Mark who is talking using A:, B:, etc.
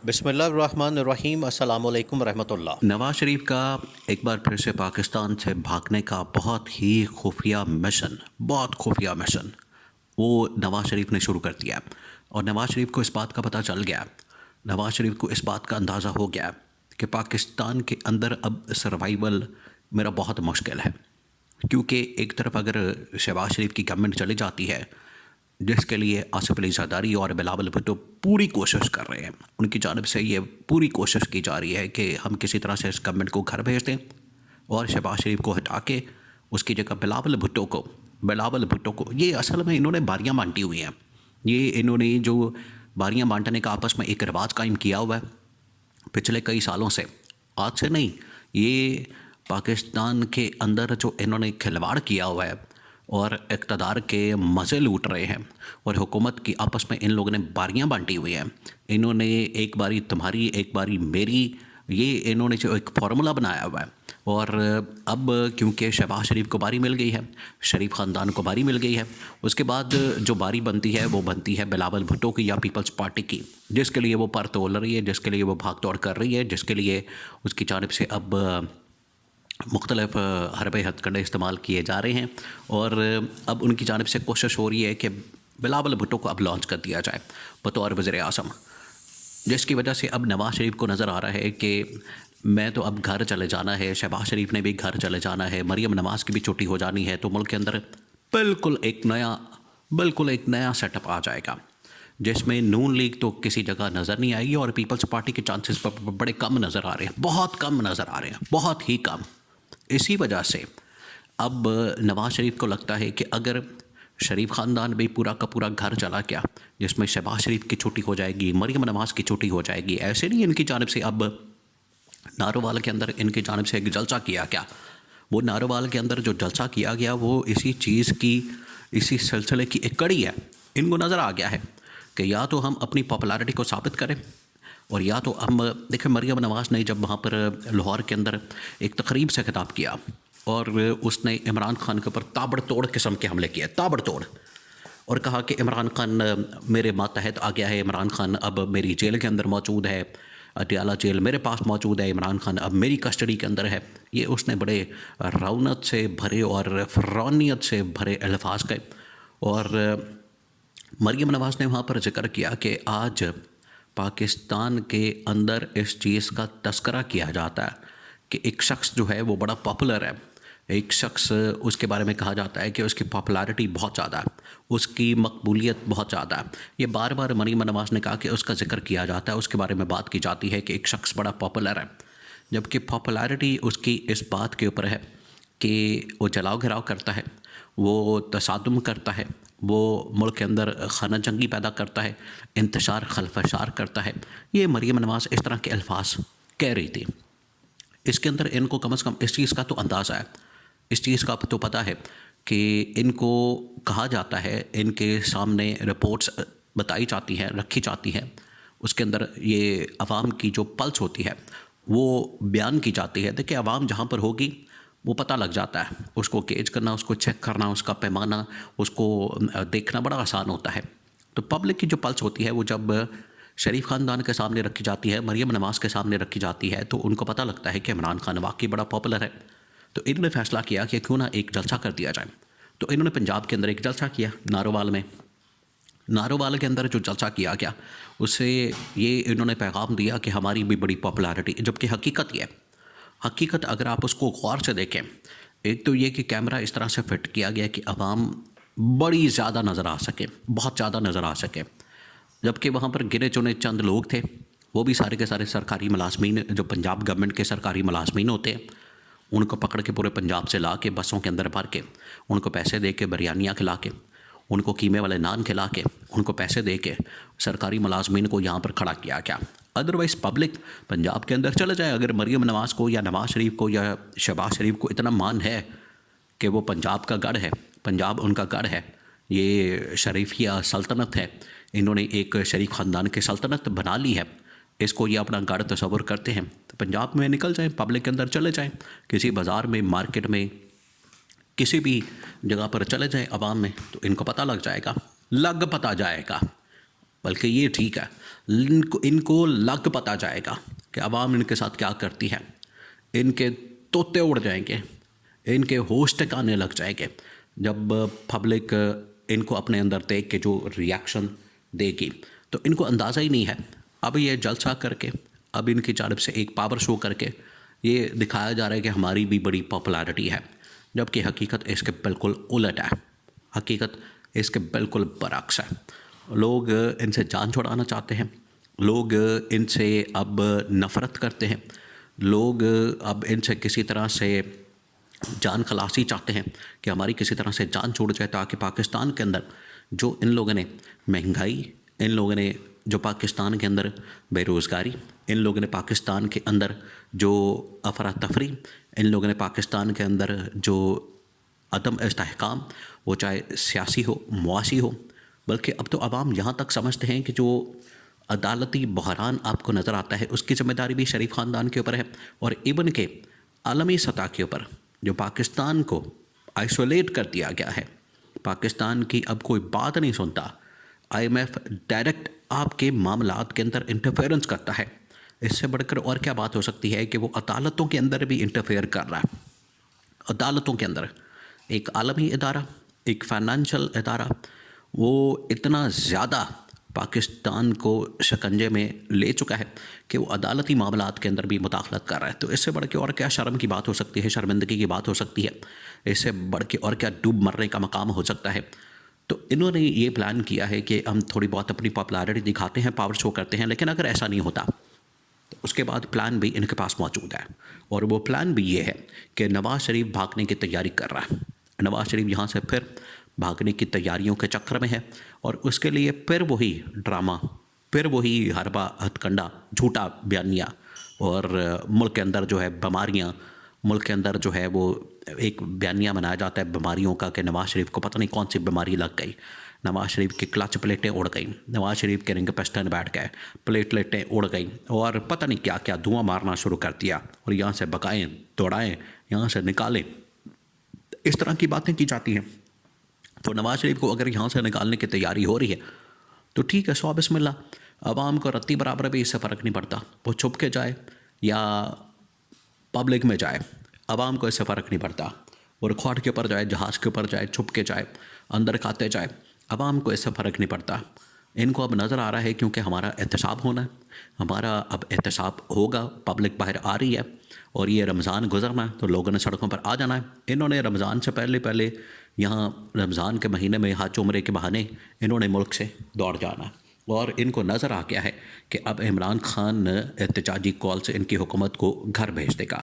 A: बिस्मिल्लाहिर्रहमानिर्रहीम अस्सलामुअलैकुम रहमतुल्लाह।
B: नवाज शरीफ का एक बार फिर से पाकिस्तान से भागने का बहुत खुफिया मिशन वो नवाज शरीफ ने शुरू कर दिया। और नवाज शरीफ को इस बात का पता चल गया, नवाज शरीफ को इस बात का अंदाज़ा हो गया कि पाकिस्तान के अंदर अब सर्वाइवल मेरा बहुत मुश्किल है। क्योंकि एक तरफ अगर शहबाज शरीफ की गवर्नमेंट चली जाती है, जिसके लिए आसिफ अली जरदारी और बिलावल भुट्टो पूरी कोशिश कर रहे हैं, उनकी जानिब से ये पूरी कोशिश की जा रही है कि हम किसी तरह से इस गवर्नमेंट को घर भेज दें और शहबाज शरीफ को हटा के उसकी जगह बिलावल भुट्टो को ये असल में इन्होंने बारियां बांटी हुई हैं। ये इन्होंने जो बारियां बांटने का आपस में एक रिवाज कायम किया हुआ है पिछले कई सालों से, आज से नहीं। ये पाकिस्तान के अंदर जो इन्होंने खिलवाड़ किया हुआ है और इक़्तिदार के मज़े लूट रहे हैं और हुकूमत की आपस में इन लोगों ने बारियां बांटी हुई हैं। इन्होंने एक बारी तुम्हारी एक बारी मेरी, ये इन्होंने जो एक फार्मूला बनाया हुआ है। और अब क्योंकि शहबाज शरीफ को बारी मिल गई है, शरीफ ख़ानदान को बारी मिल गई है, उसके बाद जो बारी बनती है वो बनती है बिलावल भुट्टो की या पीपल्स पार्टी की, जिसके लिए वो पर तोल रही है, जिसके लिए वो भाग दौड़ कर रही है, जिसके लिए उसकी जानिब से अब मुख्तलिफ हरबे हथकंडे इस्तेमाल किए जा रहे हैं। और अब उनकी जानिब से कोशिश हो रही है कि बिलावल भुट्टो को अब लॉन्च कर दिया जाए बतौर वज़ीर आज़म, जिसकी वजह से अब नवाज शरीफ को नज़र आ रहा है कि मैं तो अब घर चले जाना है, शहबाज शरीफ ने भी घर चले जाना है, मरीम नवाज़ की भी छुट्टी हो जानी है, तो मुल्क के अंदर बिल्कुल एक नया सेटअप आ जाएगा जिसमें नून लीग तो किसी जगह नज़र नहीं आएगी और पीपल्स पार्टी के चांसेस बड़े कम नज़र आ रहे हैं, बहुत कम नज़र आ रहे हैं, बहुत ही कम। इसी वजह से अब नवाज शरीफ को लगता है कि अगर शरीफ ख़ानदान भी पूरा का पूरा घर चला गया, जिसमें शहबाज शरीफ की छुट्टी हो जाएगी, मरीम नवाज़ की छुट्टी हो जाएगी, ऐसे नहीं इनकी जानिब से अब नारोवाल के अंदर इनकी जानिब से एक जलसा किया गया। वो नारोवाल के अंदर जो जलसा किया गया वो इसी सिलसिले की एक कड़ी है। इनको नज़र आ गया है कि या तो हम अपनी पॉपुलैरिटी को साबित करें और या तो हम देखें। मरीम नवाज़ ने जब वहाँ पर लाहौर के अंदर एक तकरीब से खिताब किया और उसने इमरान खान के ऊपर ताबड़तोड़ किस्म के हमले किए, ताबड़तोड़, और कहा कि इमरान खान मेरे मातहत आ गया है, इमरान खान अब मेरी जेल के अंदर मौजूद है, अटियाला जेल मेरे पास मौजूद है, इमरान खान अब मेरी कस्टडी के अंदर है। ये उसने बड़े रौनक से भरे और फ़रौनियत से भरे अल्फाज कहे। और मरीम नवाज़ ने वहाँ पर जिक्र किया कि आज पाकिस्तान के अंदर इस चीज़ का तस्करा किया जाता है कि एक शख्स जो है वो बड़ा पॉपुलर है, एक शख्स उसके बारे में कहा जाता है कि उसकी पॉपुलैरिटी बहुत ज़्यादा है, उसकी मकबूलियत बहुत ज़्यादा है। ये बार बार मरीम नवाज़ ने कहा कि उसका जिक्र किया जाता है, उसके बारे में बात की जाती है कि एक शख्स बड़ा पॉपुलर है, जबकि पॉपुलैरिटी उसकी इस बात के ऊपर है कि वो जलाओ घिराव करता है, वो तसादुम करता है, वो मुल्क के अंदर खाना जंगी पैदा करता है, इंतशार खलफशार करता है। ये मरीम नवाज़ इस तरह के अल्फाज कह रही थी। इसके अंदर इनको कम से कम इस चीज़ का तो अंदाज़ा है, इस चीज़ का तो पता है कि इनको कहा जाता है, इनके सामने रिपोर्ट्स बताई जाती हैं, रखी जाती हैं, उसके अंदर ये अवाम की जो पल्स होती है वो बयान की जाती है। देखिए अवाम जहाँ पर होगी वो पता लग जाता है, उसको गेज करना, उसको चेक करना, उसका पैमाना, उसको देखना बड़ा आसान होता है। तो पब्लिक की जो पल्स होती है वो जब शरीफ ख़ानदान के सामने रखी जाती है, मरीम नवाज़ के सामने रखी जाती है, तो उनको पता लगता है कि इमरान खान वाकई बड़ा पॉपुलर है। तो इन्होंने फ़ैसला किया कि क्यों ना एक जलसा कर दिया जाए। तो इन्होंने पंजाब के अंदर एक जलसा किया, नारोवाल में। नारोवाल के अंदर जो जलसा किया गया उससे ये इन्होंने पैगाम दिया कि हमारी भी बड़ी पॉपुलैरिटी, जबकि हकीकत ये है, हकीकत अगर आप उसको गौर से देखें, एक तो ये कि कैमरा इस तरह से फिट किया गया कि अवाम बड़ी ज़्यादा नज़र आ सके, बहुत ज़्यादा नज़र आ सके, जबकि वहाँ पर गिने चुने चंद लोग थे, वो भी सारे के सारे सरकारी मुलाजमीन, जो पंजाब गवर्नमेंट के सरकारी मुलाजमीन होते हैं, उनको पकड़ के पूरे पंजाब से ला के बसों के अंदर भर के, उनको पैसे दे के बिरयानियाँ खिला के, उनको कीमे वाले नान खिला के, उनको पैसे दे के सरकारी मुलाजमीन को यहाँ पर खड़ा किया गया। अदरवाइज़ पब्लिक पंजाब के अंदर चले जाए, अगर मरीम नवाज़ को या नवाज़ शरीफ को या शहबाज शरीफ को इतना मान है कि वो पंजाब का गढ़ है, पंजाब उनका गढ़ है, ये शरीफिया सल्तनत है, इन्होंने एक शरीफ ख़ानदान की सल्तनत बना ली है, इसको ये अपना गढ़ तस्वर करते हैं, तो पंजाब में निकल जाएं, पब्लिक के अंदर चले जाएं, किसी बाज़ार में, मार्केट में, किसी भी जगह पर चले जाएं, अवाम में, तो इनको पता लग जाएगा, पता जाएगा। बल्कि ये ठीक है, इनको लग पता जाएगा कि अवाम इनके साथ क्या करती है, इनके तोते उड़ जाएंगे, इनके होश ठिकाने लग जाएंगे जब पब्लिक इनको अपने अंदर देख के जो रिएक्शन देगी। तो इनको अंदाज़ा ही नहीं है। अब ये जलसा करके, अब इनकी जानब से एक पावर शो करके ये दिखाया जा रहा है कि हमारी भी बड़ी पॉपुलैरिटी है, जबकि हकीकत इसके बिल्कुल उलट है। हकीकत इसके बिल्कुल बरअक्स है। लोग इनसे जान छुड़ाना चाहते हैं, लोग इनसे अब नफ़रत करते हैं, लोग अब इनसे किसी तरह से जान खलासी चाहते हैं कि हमारी किसी तरह से जान छूट जाए, ताकि पाकिस्तान के अंदर जो इन लोगों ने महंगाई, इन लोगों ने जो पाकिस्तान के अंदर बेरोज़गारी, इन लोगों ने पाकिस्तान के अंदर जो अफरा तफरी, इन लोगों ने पाकिस्तान के अंदर जो अदम इस्तेहकाम, वो चाहे सियासी हो, मुआशी हो, बल्कि अब तो अवाम यहाँ तक समझते हैं कि जो अदालती बहरान आपको नज़र आता है उसकी ज़िम्मेदारी भी शरीफ ख़ानदान के ऊपर है। और इवन के आलमी सतह के ऊपर जो पाकिस्तान को आइसोलेट कर दिया गया है, पाकिस्तान की अब कोई बात नहीं सुनता, IMF डायरेक्ट आपके मामलात के अंदर इंटरफेरेंस करता है। इससे बढ़कर और क्या बात हो सकती है कि वो अदालतों के अंदर भी इंटरफेयर कर रहा है। अदालतों के अंदर एक आलमी इदारा, एक फाइनेंशियल इदारा, वो इतना ज़्यादा पाकिस्तान को शिकंजे में ले चुका है कि वो अदालती मामलात के अंदर भी मुदाखलत कर रहा है। तो इससे बढ़ के और क्या शर्म की बात हो सकती है, शर्मिंदगी की बात हो सकती है, इससे बढ़ के और क्या डूब मरने का मकाम हो सकता है। तो इन्होंने ये प्लान किया है कि हम थोड़ी बहुत अपनी पॉपुलैरिटी दिखाते हैं, पावर शो करते हैं, लेकिन अगर ऐसा नहीं होता तो उसके बाद प्लान भी इनके पास मौजूद है। और वो प्लान भी ये है कि नवाज़ शरीफ भागने की तैयारी कर रहा है। नवाज़ शरीफ यहाँ से फिर भागने की तैयारियों के चक्कर में है, और उसके लिए फिर वही ड्रामा, फिर वही हरबा हथकंडा, झूठा बयानिया, और मुल्क के अंदर जो है बीमारियाँ, मुल्क के अंदर जो है वो एक बयानिया बनाया जाता है बीमारियों का कि नवाज़ शरीफ को पता नहीं कौन सी बीमारी लग गई, नवाज़ शरीफ की क्लच प्लेटें उड़ गई, नवाज़ शरीफ के रिंग पिस्टन बैठ गए, प्लेटें उड़ गई, और पता नहीं क्या क्या धुआं मारना शुरू कर दिया, और यहाँ से बगाएँ दौड़ाएँ, यहाँ से निकालें, इस तरह की बातें की जाती हैं। तो नवाज़ शरीफ को अगर यहाँ से निकालने की तैयारी हो रही है तो ठीक है, 100 बिस्मिल्लाह, अवाम को रत्ती बराबर भी इससे फ़र्क नहीं पड़ता, वो छुप के जाए या पब्लिक में जाए, अवाम को इससे फ़र्क नहीं पड़ता। वो रिकॉर्ड के ऊपर जाए, जहाज़ के ऊपर जाए, छुप के जाए, अंदर खाते जाए, अवाम को इससे फ़र्क नहीं पड़ता। इनको अब नज़र आ रहा है क्योंकि हमारा एहतसाब होना है, हमारा अब एहतसाब होगा, पब्लिक बाहर आ रही है, और ये रमज़ान गुजरना है तो लोगों ने सड़कों पर आ जाना है। इन्होंने रमज़ान से पहले यहाँ रमज़ान के महीने में हज उम्रे के बहाने इन्होंने मुल्क से दौड़ जाना है, और इनको नज़र आ गया है कि अब इमरान खान एहतजाजी कॉल से इनकी हुकूमत को घर भेज देगा।